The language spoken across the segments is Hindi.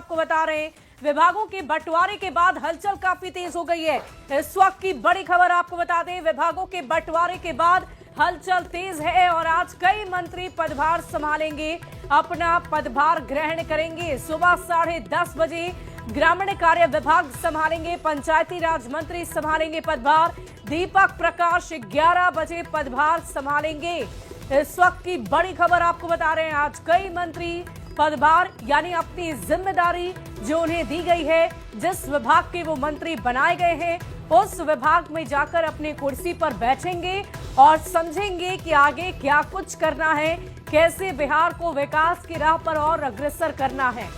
आपको बता रहे हैं, विभागों के बंटवारे के बाद हलचल काफी तेज हो गई है। इस वक्त की बड़ी खबर आपको बता दें, विभागों के बंटवारे के बाद हलचल तेज है और आज कई मंत्री पदभार संभालेंगे, अपना पदभार ग्रहण करेंगे। सुबह 10:30 बजे ग्रामीण कार्य विभाग संभालेंगे, पंचायती राज मंत्री संभालेंगे पदभार, दीपक प्रकाश 11 बजे पदभार संभालेंगे। इस वक्त की बड़ी खबर आपको बता रहे हैं, आज कई मंत्री पदभार यानी अपनी जिम्मेदारी जो उन्हें दी गई है, जिस विभाग के वो मंत्री बनाए गए हैं, उस विभाग में जाकर अपनी कुर्सी पर बैठेंगे और समझेंगे कि आगे क्या कुछ करना है, कैसे बिहार को विकास की राह पर और अग्रसर करना है।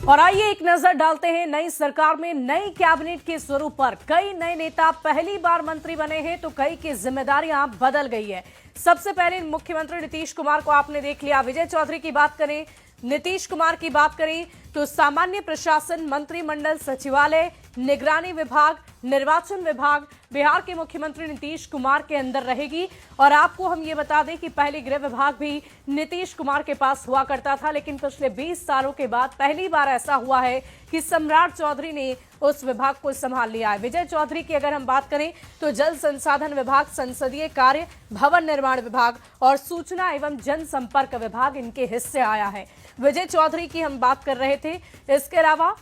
और आइए एक नजर डालते हैं नई सरकार में नई कैबिनेट के स्वरूप पर। कई नए नेता पहली बार मंत्री बने हैं तो कई की जिम्मेदारियां बदल गई है। सबसे पहले मुख्यमंत्री नीतीश कुमार को आपने देख लिया। विजय चौधरी की बात करें, नीतीश कुमार की बात करें तो सामान्य प्रशासन, मंत्रिमंडल, सचिवालय, निगरानी विभाग, निर्वाचन विभाग बिहार के मुख्यमंत्री नीतीश कुमार के अंदर रहेगी। और आपको हम ये बता दें कि पहले गृह विभाग भी नीतीश कुमार के पास हुआ करता था, लेकिन पिछले 20 सालों के बाद पहली बार ऐसा हुआ है कि सम्राट चौधरी ने उस विभाग को संभाल लिया है। विजय चौधरी की अगर हम बात करें तो जल संसाधन विभाग, संसदीय कार्य, भवन निर्माण विभाग और सूचना एवं जनसंपर्क विभाग इनके हिस्से आया है। विजय चौधरी की हम बात कर रहे थे। इसके अलावा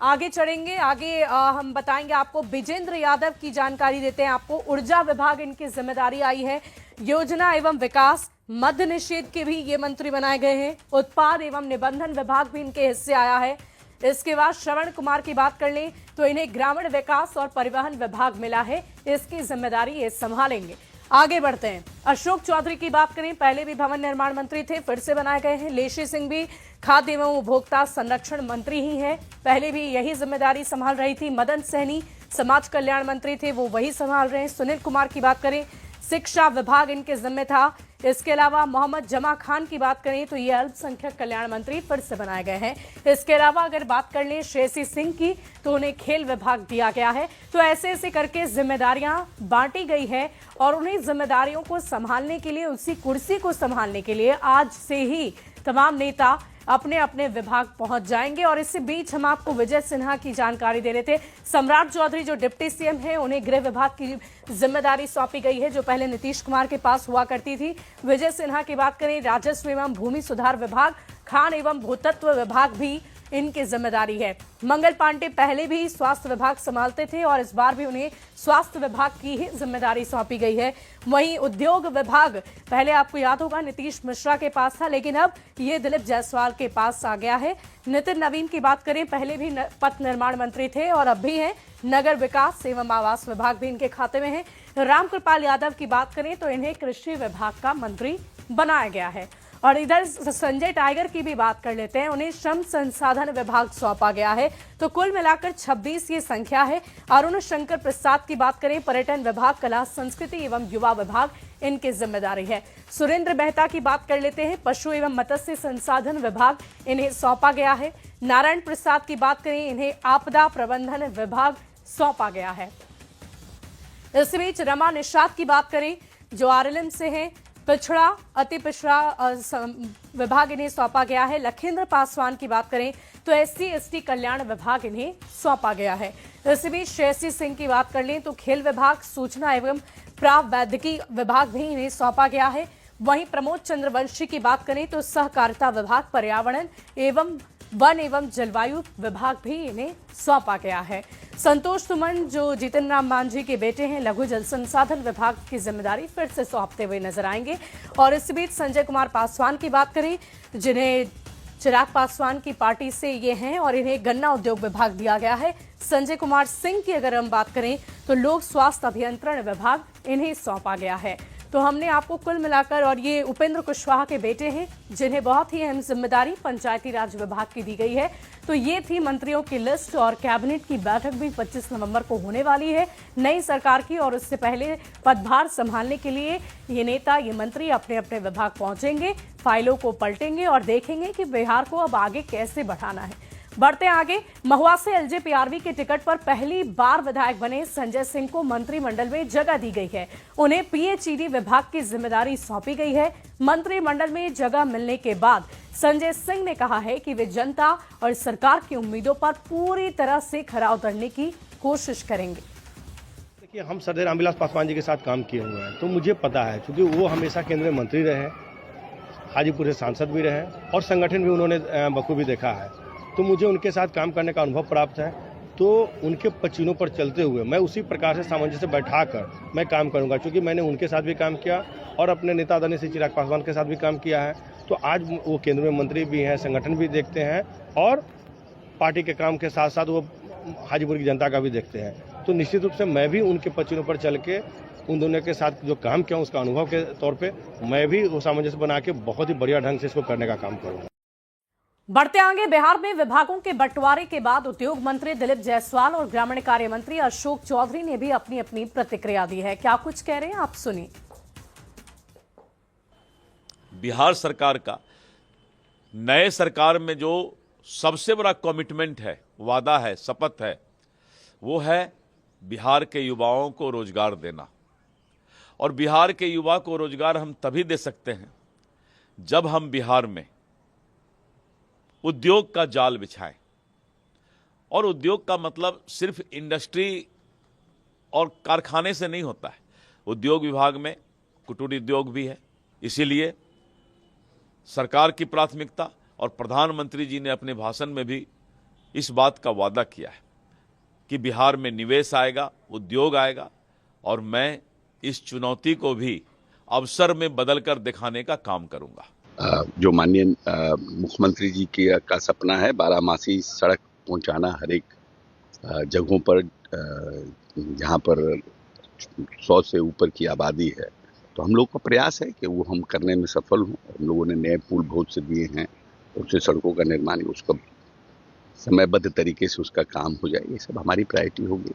आगे चढ़ेंगे, आगे हम बताएंगे आपको। विजेंद्र यादव की जानकारी देते हैं आपको। ऊर्जा विभाग इनकी जिम्मेदारी आई है। योजना एवं विकास, मद्य निषेध के भी ये मंत्री बनाए गए हैं। उत्पाद एवं निबंधन विभाग भी इनके हिस्से आया है। इसके बाद श्रवण कुमार की बात कर लें तो इन्हें ग्रामीण विकास और परिवहन विभाग मिला है, इसकी जिम्मेदारी ये संभालेंगे। आगे बढ़ते हैं, अशोक चौधरी की बात करें, पहले भी भवन निर्माण मंत्री थे, फिर से बनाए गए हैं। लेशी सिंह भी खाद्य एवं उपभोक्ता संरक्षण मंत्री ही हैं, पहले भी यही जिम्मेदारी संभाल रही थी। मदन सहनी समाज कल्याण मंत्री थे, वो वही संभाल रहे हैं। सुनील कुमार की बात करें, शिक्षा विभाग इनके जिम्मे था। इसके अलावा मोहम्मद जमा खान की बात करें तो ये अल्पसंख्यक कल्याण मंत्री फिर से बनाए गए हैं। इसके अलावा अगर बात कर लें श्रेयसी सिंह की तो उन्हें खेल विभाग दिया गया है। तो ऐसे ऐसे करके जिम्मेदारियां बांटी गई है और उन्हीं जिम्मेदारियों को संभालने के लिए, उसी कुर्सी को संभालने के लिए आज से ही तमाम नेता अपने अपने विभाग पहुंच जाएंगे। और इसी बीच हम आपको विजय सिन्हा की जानकारी दे रहे थे। सम्राट चौधरी जो डिप्टी सीएम है, उन्हें गृह विभाग की जिम्मेदारी सौंपी गई है, जो पहले नीतीश कुमार के पास हुआ करती थी। विजय सिन्हा की बात करें, राजस्व एवं भूमि सुधार विभाग, खान एवं भूतत्व विभाग भी इनकी जिम्मेदारी है। मंगल पांडे पहले भी स्वास्थ्य विभाग संभालते थे और इस बार भी उन्हें स्वास्थ्य विभाग की ही जिम्मेदारी सौंपी गई है। वहीं उद्योग विभाग पहले आपको याद होगा नीतीश मिश्रा के पास था, लेकिन अब ये दिलीप जायसवाल के पास आ गया है। नितिन नवीन की बात करें, पहले भी पथ निर्माण मंत्री थे और अब भी हैं। नगर विकास एवं आवास विभाग भी इनके खाते में है। रामकृपाल यादव की बात करें तो इन्हें कृषि विभाग का मंत्री बनाया गया है। और इधर संजय टाइगर की भी बात कर लेते हैं, उन्हें श्रम संसाधन विभाग सौंपा गया है। तो कुल मिलाकर 26 ये संख्या है। अरुण शंकर प्रसाद की बात करें, पर्यटन विभाग, कला संस्कृति एवं युवा विभाग इनकी जिम्मेदारी है। सुरेंद्र मेहता की बात कर लेते हैं, पशु एवं मत्स्य संसाधन विभाग इन्हें सौंपा गया है। नारायण प्रसाद की बात करें, इन्हें आपदा प्रबंधन विभाग सौंपा गया है। इस बीच रमा निषाद की बात करें जो आरएलएम से हैं, पिछड़ा अति पिछड़ा विभाग इन्हें सौंपा गया है। लखिंद्र पासवान की बात करें तो SC/ST कल्याण विभाग इन्हें सौंपा गया है। इसी बीच श्रेयसी सिंह की बात कर लें तो खेल विभाग, सूचना एवं प्रावैधिकी विभाग भी इन्हें सौंपा गया है। वहीं प्रमोद चंद्रवंशी की बात करें तो सहकारिता विभाग, पर्यावरण एवं वन एवं जलवायु विभाग भी इन्हें सौंपा गया है। संतोष सुमन जो जीतन राम मांझी के बेटे हैं, लघु जल संसाधन विभाग की जिम्मेदारी फिर से सौंपते हुए नजर आएंगे। और इस बीच संजय कुमार पासवान की बात करें, जिन्हें चिराग पासवान की पार्टी से ये हैं और इन्हें गन्ना उद्योग विभाग दिया गया है। संजय कुमार सिंह की अगर हम बात करें तो लोक स्वास्थ्य अभियंत्रण विभाग इन्हें सौंपा गया है। तो हमने आपको कुल मिलाकर, और ये उपेंद्र कुशवाहा के बेटे हैं जिन्हें बहुत ही अहम जिम्मेदारी पंचायती राज विभाग की दी गई है। तो ये थी मंत्रियों की लिस्ट और कैबिनेट की बैठक भी 25 नवंबर को होने वाली है नई सरकार की। और उससे पहले पदभार संभालने के लिए ये नेता, ये मंत्री अपने अपने विभाग पहुंचेंगे, फाइलों को पलटेंगे और देखेंगे कि बिहार को अब आगे कैसे बढ़ाना है। बढ़ते आगे, महुआ से एलजेपीआरवी के टिकट पर पहली बार विधायक बने संजय सिंह को मंत्रिमंडल में जगह दी गई है। उन्हें पीएचईडी विभाग की जिम्मेदारी सौंपी गई है। मंत्रिमंडल में जगह मिलने के बाद संजय सिंह ने कहा है कि वे जनता और सरकार की उम्मीदों पर पूरी तरह से खरा उतरने की कोशिश करेंगे। देखिए, हम सरदार रामविलास पासवान जी के साथ काम किए हुए हैं, तो मुझे पता है, क्योंकि वो हमेशा केंद्रीय मंत्री रहे, हाजीपुर से सांसद भी रहे और संगठन भी उन्होंने बखूबी देखा है, तो मुझे उनके साथ काम करने का अनुभव प्राप्त है। तो उनके पचीनों पर चलते हुए मैं उसी प्रकार से सामंजस्य बैठाकर मैं काम करूंगा, क्योंकि मैंने उनके साथ भी काम किया और अपने नेता आदरणीय श्री चिराग पासवान के साथ भी काम किया है। तो आज वो केंद्र में मंत्री भी हैं, संगठन भी देखते हैं और पार्टी के काम के साथ साथ वो हाजीपुर की जनता का भी देखते हैं। तो निश्चित रूप से मैं भी उनके पचीनों पर चल के उन दोनों के साथ जो काम किया उसका अनुभव के तौर पे मैं भी वो सामंजस्य बना के बहुत ही बढ़िया ढंग से इसको करने का काम करूंगा। बढ़ते आगे, बिहार में विभागों के बंटवारे के बाद उद्योग मंत्री दिलीप जायसवाल और ग्रामीण कार्य मंत्री अशोक चौधरी ने भी अपनी अपनी प्रतिक्रिया दी है। क्या कुछ कह रहे हैं, आप सुनिए। बिहार सरकार का नए सरकार में जो सबसे बड़ा कमिटमेंट है, वादा है, शपथ है, वो है बिहार के युवाओं को रोजगार देना। और बिहार के युवा को रोजगार हम तभी दे सकते हैं जब हम बिहार में उद्योग का जाल बिछाएं। और उद्योग का मतलब सिर्फ इंडस्ट्री और कारखाने से नहीं होता है। उद्योग विभाग में कुटीर उद्योग भी है। इसीलिए सरकार की प्राथमिकता और प्रधानमंत्री जी ने अपने भाषण में भी इस बात का वादा किया है कि बिहार में निवेश आएगा, उद्योग आएगा और मैं इस चुनौती को भी अवसर में बदलकर दिखाने का काम करूंगा। जो माननीय मुख्यमंत्री जी का सपना है 12मासी सड़क पहुंचाना हर एक जगहों पर जहां पर 100 से ऊपर की आबादी है, तो हम लोग का प्रयास है कि वो हम करने में सफल हों। हम लोगों ने नए पुल बहुत से दिए हैं, उससे सड़कों का निर्माण, उसका समयबद्ध तरीके से उसका काम हो जाए, ये सब हमारी प्रायोरिटी होगी।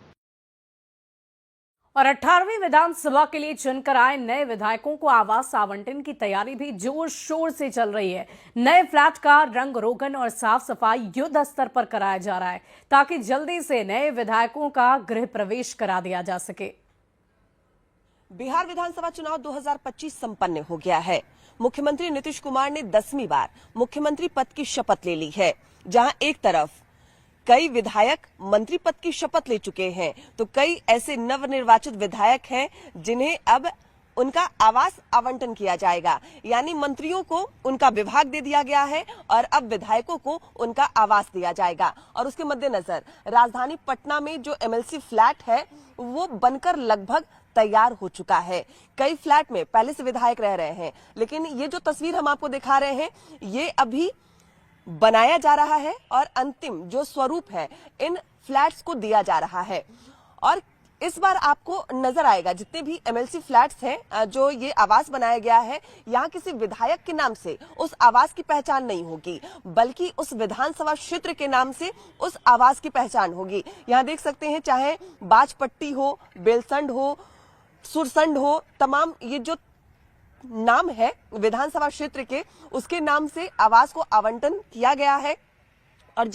और 18वीं विधानसभा के लिए चुनकर आए नए विधायकों को आवास आवंटन की तैयारी भी जोर शोर से चल रही है। नए फ्लैट का रंग रोगन और साफ सफाई युद्ध स्तर पर कराया जा रहा है ताकि जल्दी से नए विधायकों का गृह प्रवेश करा दिया जा सके। बिहार विधानसभा चुनाव 2025 संपन्न हो गया है। मुख्यमंत्री नीतीश कुमार ने 10वीं बार मुख्यमंत्री पद की शपथ ले ली है। जहां एक तरफ कई विधायक मंत्री पद की शपथ ले चुके हैं, तो कई ऐसे नवनिर्वाचित विधायक हैं जिन्हें अब उनका आवास आवंटन किया जाएगा। यानी मंत्रियों को उनका विभाग दे दिया गया है और अब विधायकों को उनका आवास दिया जाएगा। और उसके मद्देनजर राजधानी पटना में जो एमएलसी फ्लैट है वो बनकर लगभग तैयार हो चुका है। कई फ्लैट में पहले से विधायक रह रहे हैं, लेकिन ये जो तस्वीर हम आपको दिखा रहे हैं ये अभी बनाया जा रहा है और अंतिम जो स्वरूप है इन फ्लैट्स को दिया जा रहा है। और इस बार आपको नजर आएगा जितने भी एमएलसी फ्लैट्स हैं जो ये आवास बनाया गया है, यहाँ किसी विधायक के नाम से उस आवास की पहचान नहीं होगी, बल्कि उस विधानसभा क्षेत्र के नाम से उस आवास की पहचान होगी। यहाँ देख सकते हैं, चाहे बाजपट्टी हो, बेलसंड हो, सुरसंड हो, तमाम ये जो नाम है विधानसभा क्षेत्र के, उसके नाम से आवास को आवंटन किया गया है। और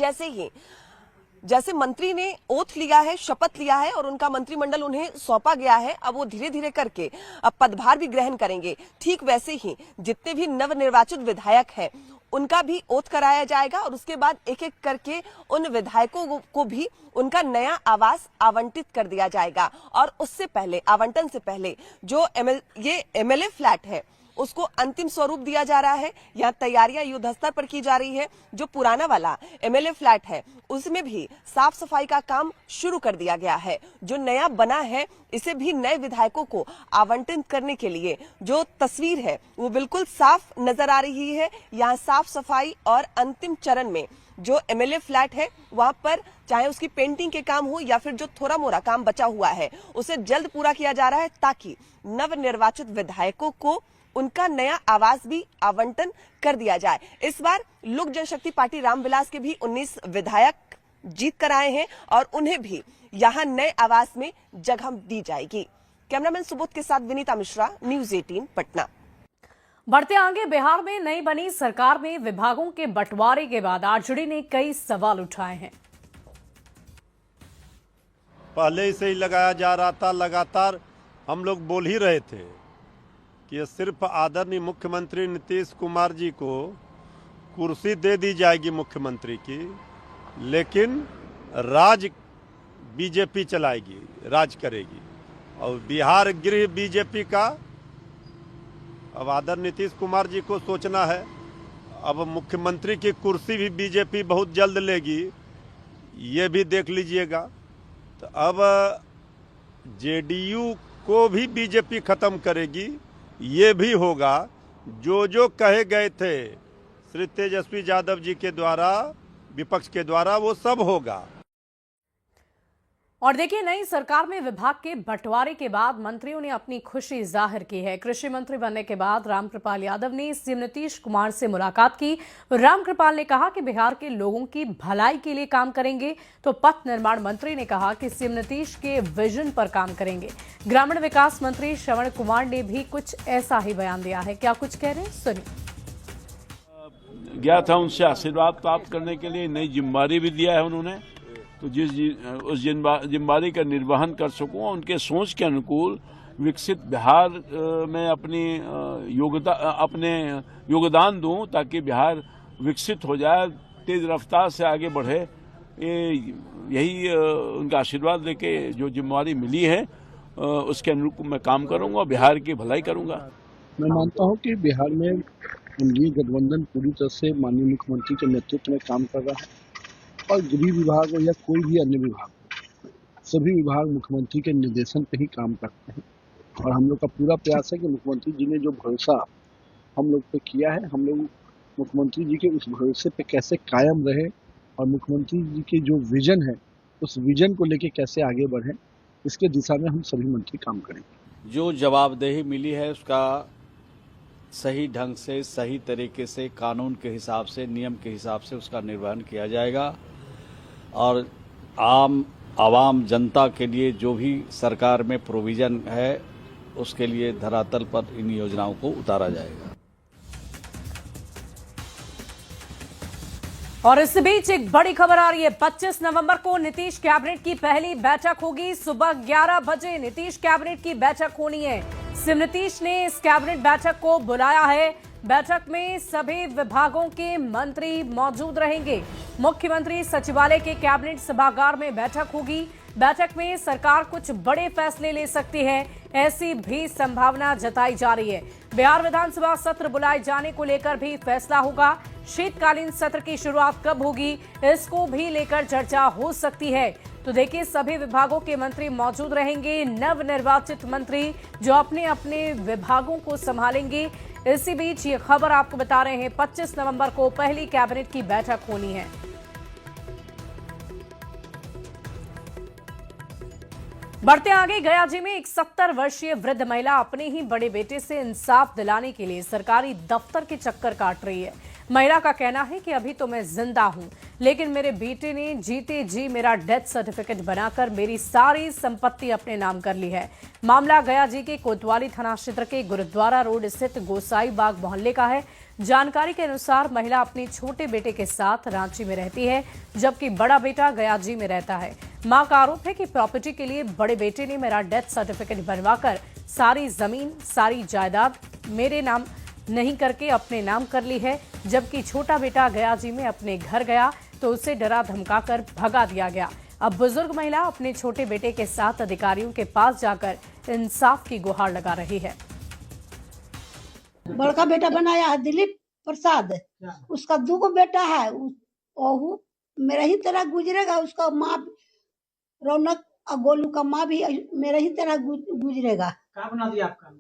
जैसे मंत्री ने ओथ लिया है, शपथ लिया है और उनका मंत्रिमंडल उन्हें सौंपा गया है, अब वो धीरे धीरे करके अब पदभार भी ग्रहण करेंगे। ठीक वैसे ही जितने भी नवनिर्वाचित विधायक हैं उनका भी ओथ कराया जाएगा और उसके बाद एक एक करके उन विधायकों को भी उनका नया आवास आवंटित कर दिया जाएगा। और उससे पहले, आवंटन से पहले जो ये एमएलए फ्लैट है उसको अंतिम स्वरूप दिया जा रहा है। यहाँ तैयारियां युद्ध स्तर पर की जा रही है। जो पुराना वाला एमएलए फ्लैट है उसमें भी साफ सफाई का काम शुरू कर दिया गया है। जो नया बना है इसे भी नए विधायकों को आवंटित करने के लिए जो तस्वीर है वो बिल्कुल साफ नजर आ रही है। यहाँ साफ सफाई और अंतिम चरण में जो एमएलए फ्लैट है वहां पर चाहे उसकी पेंटिंग के काम हो या फिर जो थोड़ा मोड़ा काम बचा हुआ है उसे जल्द पूरा किया जा रहा है ताकि नवनिर्वाचित विधायकों को उनका नया आवास भी आवंटन कर दिया जाए। इस बार लोक जनशक्ति पार्टी रामविलास के भी 19 विधायक जीत कर आए हैं और उन्हें भी यहां नए आवास में जगह दी जाएगी। कैमरामैन सुबोध के साथ विनीता मिश्रा, न्यूज़ 18 पटना। बढ़ते आगे, बिहार में नई बनी सरकार में विभागों के बंटवारे के बाद आरजेडी ने कई सवाल उठाए हैं। पहले से ही लगाया जा रहा था, लगातार हम लोग बोल ही रहे थे कि सिर्फ आदरणीय मुख्यमंत्री नीतीश कुमार जी को कुर्सी दे दी जाएगी मुख्यमंत्री की, लेकिन राज बीजेपी चलाएगी, राज करेगी। और बिहार गृह बीजेपी का अब आदरणीय नीतीश कुमार जी को सोचना है। अब मुख्यमंत्री की कुर्सी भी बीजेपी बहुत जल्द लेगी, ये भी देख लीजिएगा। तो अब जेडीयू को भी बीजेपी खत्म करेगी, ये भी होगा। जो कहे गए थे श्री तेजस्वी यादव जी के द्वारा, विपक्ष के द्वारा, वो सब होगा। और देखिए, नई सरकार में विभाग के बंटवारे के बाद मंत्रियों ने अपनी खुशी जाहिर की है। कृषि मंत्री बनने के बाद रामकृपाल यादव ने सीएम नीतीश कुमार से मुलाकात की। रामकृपाल ने कहा कि बिहार के लोगों की भलाई के लिए काम करेंगे, तो पथ निर्माण मंत्री ने कहा कि सीएम नीतीश के विजन पर काम करेंगे। ग्रामीण विकास मंत्री श्रवण कुमार ने भी कुछ ऐसा ही बयान दिया है। क्या कुछ कह रहे हैं, सुनिए। गया था उनसे आशीर्वाद प्राप्त करने के लिए, नई जिम्मेदारी भी दिया है उन्होंने, तो उस जिम्मेदारी का निर्वहन कर सकूं, उनके सोच के अनुकूल विकसित बिहार में अपने योगदान दूं, ताकि बिहार विकसित हो जाए, तेज रफ्तार से आगे बढ़े। यही उनका आशीर्वाद लेके जो जिम्मेदारी मिली है उसके अनुरूप मैं काम करूंगा, बिहार की भलाई करूंगा। मैं मानता हूं कि बिहार में एनडीए गठबंधन पूरी तरह से माननीय मुख्यमंत्री के नेतृत्व में काम कर रहा है, और गृह विभाग हो या कोई भी अन्य विभाग, सभी विभाग मुख्यमंत्री के निर्देशन पे ही काम करते हैं। और हम लोग का पूरा प्रयास है कि मुख्यमंत्री जी ने जो भरोसा हम लोग पे किया है, हम लोग मुख्यमंत्री जी के उस भरोसे पे कैसे कायम रहे, और मुख्यमंत्री जी के जो विजन है उस विजन को लेके कैसे आगे बढ़े, इसके दिशा में हम सभी मंत्री काम करेंगे। जो जवाबदेही मिली है उसका सही ढंग से, सही तरीके से, कानून के हिसाब से, नियम के हिसाब से उसका निर्वहन किया जाएगा। और आवाम जनता के लिए जो भी सरकार में प्रोविजन है उसके लिए धरातल पर इन योजनाओं को उतारा जाएगा। और इस बीच एक बड़ी खबर आ रही है। 25 नवंबर को नीतीश कैबिनेट की पहली बैठक होगी। सुबह 11 बजे नीतीश कैबिनेट की बैठक होनी है। सीएम नीतीश ने इस कैबिनेट बैठक को बुलाया है। बैठक में सभी विभागों के मंत्री मौजूद रहेंगे। मुख्यमंत्री सचिवालय के कैबिनेट सभागार में बैठक होगी। बैठक में सरकार कुछ बड़े फैसले ले सकती है, ऐसी भी संभावना जताई जा रही है। बिहार विधानसभा सत्र बुलाए जाने को लेकर भी फैसला होगा। शीतकालीन सत्र की शुरुआत कब होगी, इसको भी लेकर चर्चा हो सकती है। तो देखिए, सभी विभागों के मंत्री मौजूद रहेंगे, नवनिर्वाचित मंत्री जो अपने अपने विभागों को संभालेंगे। इसी बीच ये खबर आपको बता रहे हैं, 25 नवंबर को पहली कैबिनेट की बैठक होनी है। बढ़ते आगे, गयाजी में एक 70 वर्षीय वृद्ध महिला अपने ही बड़े बेटे से इंसाफ दिलाने के लिए सरकारी दफ्तर के चक्कर काट रही है। महिला का कहना है कि अभी तो मैं जिंदा हूं, लेकिन मेरे बेटे ने जीते जी मेरा डेथ सर्टिफिकेट बनाकर मेरी सारी संपत्ति अपने नाम कर ली है। मामला गयाजी के कोतवाली थाना क्षेत्र के गुरुद्वारा रोड स्थित गोसाई बाग मोहल्ले का है। जानकारी के अनुसार महिला अपने छोटे बेटे के साथ रांची में रहती है, जबकि बड़ा बेटा गयाजी में रहता है। मां का आरोप है कि प्रॉपर्टी के लिए बड़े बेटे ने मेरा डेथ सर्टिफिकेट बनवाकर सारी जमीन, सारी जायदाद मेरे नाम नहीं करके अपने नाम कर ली है, जबकि छोटा बेटा गयाजी में अपने घर गया तो उसे डरा धमकाकर भगा दिया गया। अब बुजुर्ग महिला अपने छोटे बेटे के साथ अधिकारियों के पास जाकर इंसाफ की गुहार लगा रही है। बड़का बेटा बनाया है दिलीप प्रसाद, उसका 2 बेटा है, वो मेरा ही तरह गुजरेगा। उसका माँ रौनक और गोलू का माँ भी मेरा ही तरह गुजरेगा। क्या बना दिया आपका?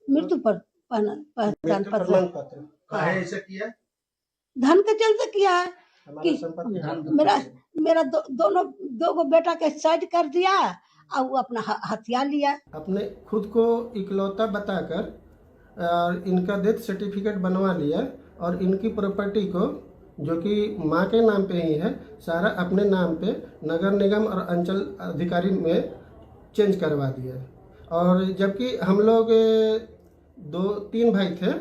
मृत्यु पर पहचान पत्र। ऐसा किया? धन के चलते किया है कि मेरा दो बेटा के साइड कर दिया और वो अपना हथियार लिया। अपने खुद को इकलौता बताकर इनका डेथ सर्टिफिकेट बनवा लिया और इनकी प्रॉपर्टी को, जो कि माँ के नाम पे ही है, सारा अपने नाम पे नगर निगम और अंचल अधिकारी में चेंज करवा दिया। और जबकि हम लोग 2-3 भाई थे,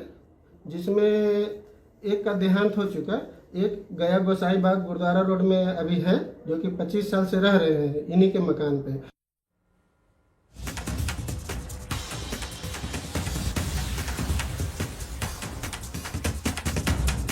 जिसमें एक का देहांत हो चुका, एक गया गोसाई बाग गुरुद्वारा रोड में अभी हैं, जो कि 25 साल से रह रहे हैं इन्हीं के मकान पे।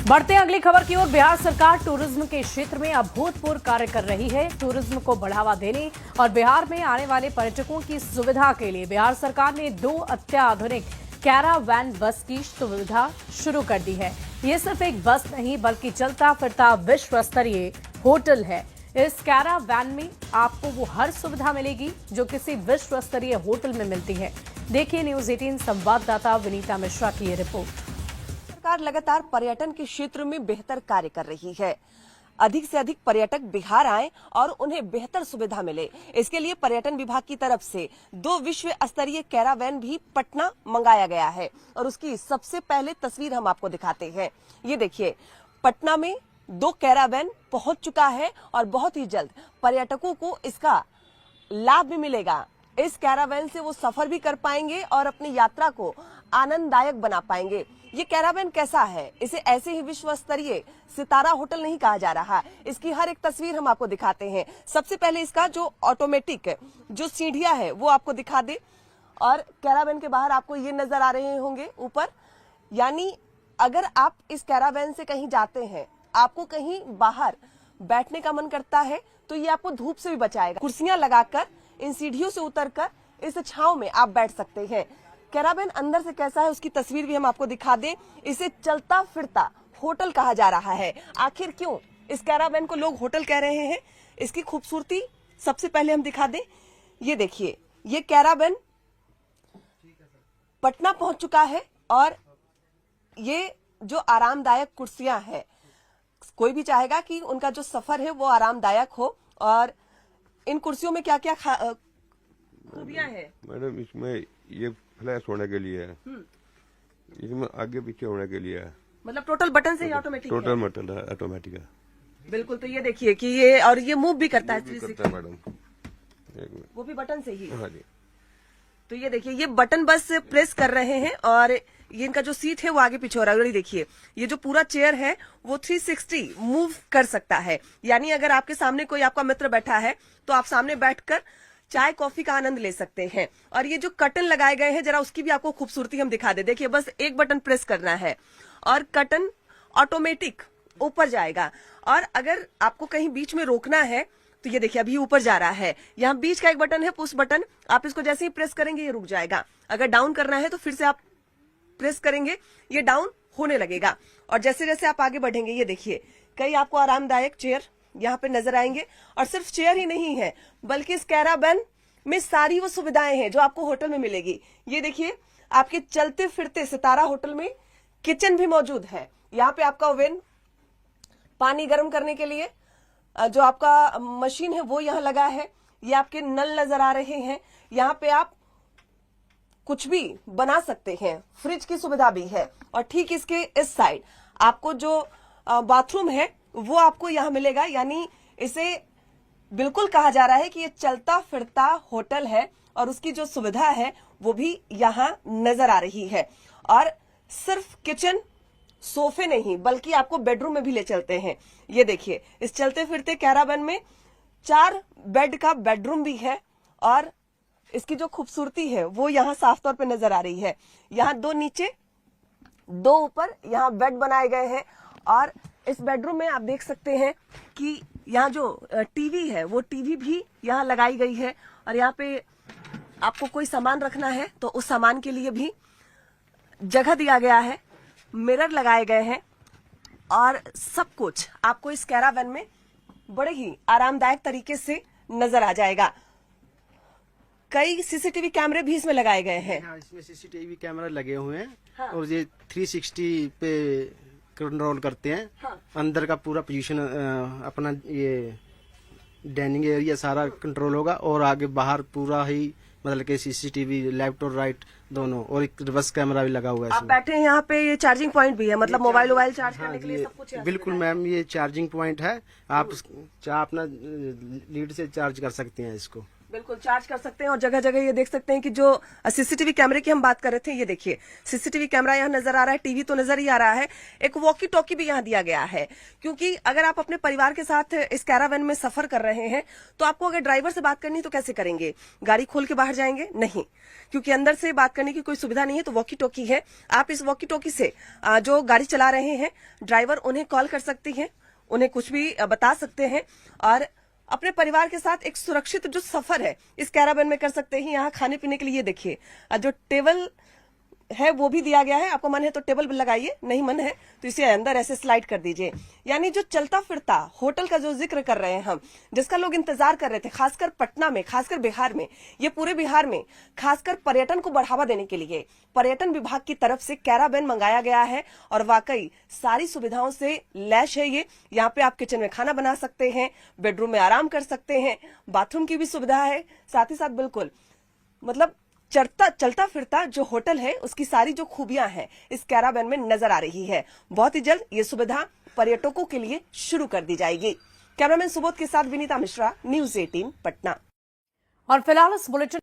बढ़ते हैं अगली खबर की ओर। बिहार सरकार टूरिज्म के क्षेत्र में अभूतपूर्व कार्य कर रही है। टूरिज्म को बढ़ावा देने और बिहार में आने वाले पर्यटकों की सुविधा के लिए बिहार सरकार ने 2 अत्याधुनिक कैरावैन बस की सुविधा शुरू कर दी है। ये सिर्फ एक बस नहीं बल्कि चलता फिरता विश्व स्तरीय होटल है। इस कैरावैन में आपको वो हर सुविधा मिलेगी जो किसी विश्व स्तरीय होटल में मिलती है। देखिए न्यूज 18 संवाददाता विनीता मिश्रा की ये रिपोर्ट। सरकार लगातार पर्यटन के क्षेत्र में बेहतर कार्य कर रही है। अधिक से अधिक पर्यटक बिहार आएं और उन्हें बेहतर सुविधा मिले, इसके लिए पर्यटन विभाग की तरफ से 2 विश्व स्तरीय कैरावैन भी पटना मंगाया गया है और उसकी सबसे पहले तस्वीर हम आपको दिखाते हैं। ये देखिए, पटना में 2 कैरावैन पहुंच चुका है और बहुत ही जल्द पर्यटकों को इसका लाभ भी मिलेगा। इस कैरावैन से वो सफर भी कर पाएंगे और अपनी यात्रा को आनंददायक बना पाएंगे। ये कैरावैन कैसा है, इसे ऐसे ही विश्व स्तरीय सितारा होटल नहीं कहा जा रहा। इसकी हर एक तस्वीर हम आपको दिखाते हैं। सबसे पहले इसका जो ऑटोमेटिक जो सीढ़ियां है वो आपको दिखा दे और कैरावैन के बाहर आपको ये नजर आ रहे होंगे ऊपर, यानी अगर आप इस कैरावैन से कहीं जाते हैं, आपको कहीं बाहर बैठने का मन करता है तो ये आपको धूप से भी बचाएगा। कुर्सियां लगाकर इन सीढ़ियों से उतरकर इस छांव में आप बैठ सकते हैं। कैरावैन अंदर से कैसा है उसकी तस्वीर भी हम आपको दिखा दें। इसे चलता फिरता होटल कहा जा रहा है। आखिर क्यों इस कैरावैन को लोग होटल कह रहे हैं, इसकी खूबसूरती सबसे पहले हम दिखा दें। ये देखिए, ये कैरावैन पटना पहुंच चुका है और ये जो आरामदायक कुर्सियां हैं, कोई भी चाहेगा कि उनका जो सफर है वो आरामदायक हो। और इन कुर्सियों में क्या क्या खूबियां हैं? मैडम, इसमें ये फ्लैश होने के लिए है, इसमें आगे पीछे होने के लिए है, मतलब टोटल बटन से ही ऑटोमेटिक है। टोटल बटन है, ऑटोमेटिक है। बिल्कुल, तो ये देखिए कि ये और ये मूव भी करता है 360 मैडम, वो भी बटन से ही। हाँ जी। तो ये देखिए, ये बटन बस प्रेस कर रहे हैं और ये इनका जो सीट है वो आगे पीछे हो रहा है। और देखिए, ये जो पूरा चेयर है वो 360 मूव कर सकता है, यानी अगर आपके सामने कोई आपका मित्र बैठा है तो आप सामने बैठकर चाय कॉफी का आनंद ले सकते हैं। और ये जो कर्टन लगाए गए हैं, जरा उसकी भी आपको खूबसूरती हम दिखा दे। देखिए, बस एक बटन प्रेस करना है और कर्टन ऑटोमेटिक ऊपर जाएगा। और अगर आपको कहीं बीच में रोकना है तो ये देखिए, अभी ऊपर जा रहा है। यहाँ बीच का एक बटन है, पुश बटन, आप इसको जैसे ही प्रेस करेंगे ये रुक जाएगा। अगर डाउन करना है तो फिर से आप प्रेस करेंगे, ये डाउन होने लगेगा। और जैसे जैसे आप आगे बढ़ेंगे, ये देखिए, कई आपको आरामदायक चेयर यहाँ पे नजर आएंगे। और सिर्फ चेयर ही नहीं है, बल्कि इस कैरावैन में सारी वो सुविधाएं हैं जो आपको होटल में मिलेगी। ये देखिए, आपके चलते फिरते सितारा होटल में किचन भी मौजूद है। यहाँ पे आपका ओवन, पानी गर्म करने के लिए जो आपका मशीन है वो यहाँ लगा है। ये आपके नल नजर आ रहे हैं। यहाँ पे आप कुछ भी बना सकते हैं, फ्रिज की सुविधा भी है। और ठीक इसके इस साइड आपको जो बाथरूम है वो आपको यहाँ मिलेगा, यानी इसे बिल्कुल कहा जा रहा है कि ये चलता फिरता होटल है और उसकी जो सुविधा है वो भी यहाँ नजर आ रही है। और सिर्फ किचन सोफे नहीं बल्कि आपको बेडरूम में भी ले चलते हैं। ये देखिए, इस चलते फिरते कैरावैन में 4 बेड का बेडरूम भी है और इसकी जो खूबसूरती है वो यहाँ साफ तौर पे नजर आ रही है। यहाँ 2 नीचे 2 ऊपर यहाँ बेड बनाए गए हैं। और इस बेडरूम में आप देख सकते हैं कि यहाँ जो टीवी है वो टीवी भी यहाँ लगाई गई है। और यहाँ पे आपको कोई सामान रखना है तो उस सामान के लिए भी जगह दिया गया है, मिरर लगाए गए हैं और सब कुछ आपको इस कैरावैन में बड़े ही आरामदायक तरीके से नजर आ जाएगा। कई सीसीटीवी कैमरे भी इसमें लगाए गए हैं। हाँ, इसमें सीसीटीवी कैमरा लगे हुए हैं। हाँ। और ये 360 पे कंट्रोल करते हैं। हाँ। अंदर का पूरा पोजीशन अपना ये डाइनिंग एरिया सारा कंट्रोल होगा और आगे बाहर पूरा ही मतलब कि सीसीटीवी लेफ्ट और राइट दोनों, और एक रिवर्स कैमरा भी लगा हुआ है। आप बैठे हैं यहाँ पे, ये चार्जिंग पॉइंट भी है, मतलब मोबाइल चार्ज करने के लिए सब कुछ है। बिल्कुल मैम, ये चार्जिंग पॉइंट है। आप अपना लीड से चार्ज कर सकते हैं इसको। बिल्कुल चार्ज कर सकते हैं और जगह जगह ये देख सकते हैं कि जो सीसीटीवी कैमरे की हम बात कर रहे थे, ये देखिए सीसीटीवी कैमरा यहाँ नजर आ रहा है, टीवी तो नजर ही आ रहा है, एक वॉकी टॉकी भी यहाँ दिया गया है। क्योंकि अगर आप अपने परिवार के साथ इस कैरावैन में सफर कर रहे हैं तो आपको अगर ड्राइवर से बात करनी तो कैसे करेंगे? गाड़ी खोल के बाहर जाएंगे? नहीं, क्योंकि अंदर से बात करने की कोई सुविधा नहीं है। तो वॉकी टॉकी है, आप इस वॉकी टॉकी से जो गाड़ी चला रहे हैं ड्राइवर उन्हें कॉल कर सकती हैं, उन्हें कुछ भी बता सकते हैं और अपने परिवार के साथ एक सुरक्षित जो सफर है इस कैरावैन में कर सकते हैं। यहाँ खाने पीने के लिए देखिए जो टेबल है वो भी दिया गया है, आपको मन है तो टेबल भी लगाइए, नहीं मन है तो इसे अंदर ऐसे स्लाइड कर दीजिए। यानी जो चलता फिरता होटल का जो जिक्र कर रहे हैं हम, जिसका लोग इंतजार कर रहे थे, खासकर पटना में, खासकर बिहार में, ये पूरे बिहार में खासकर पर्यटन को बढ़ावा देने के लिए पर्यटन विभाग की तरफ से कैरावैन मंगाया गया है और वाकई सारी सुविधाओं से लैस है ये। यहाँ पे आप किचन में खाना बना सकते हैं, बेडरूम में आराम कर सकते हैं, बाथरूम की भी सुविधा है, साथ ही साथ बिल्कुल मतलब चलता फिरता जो होटल है उसकी सारी जो खूबियां हैं इस कैरावैन में नजर आ रही है। बहुत ही जल्द ये सुविधा पर्यटकों के लिए शुरू कर दी जाएगी। कैमरामैन सुबोध के साथ विनीता मिश्रा, न्यूज़ 18 पटना। और फिलहाल इस बुलेटिन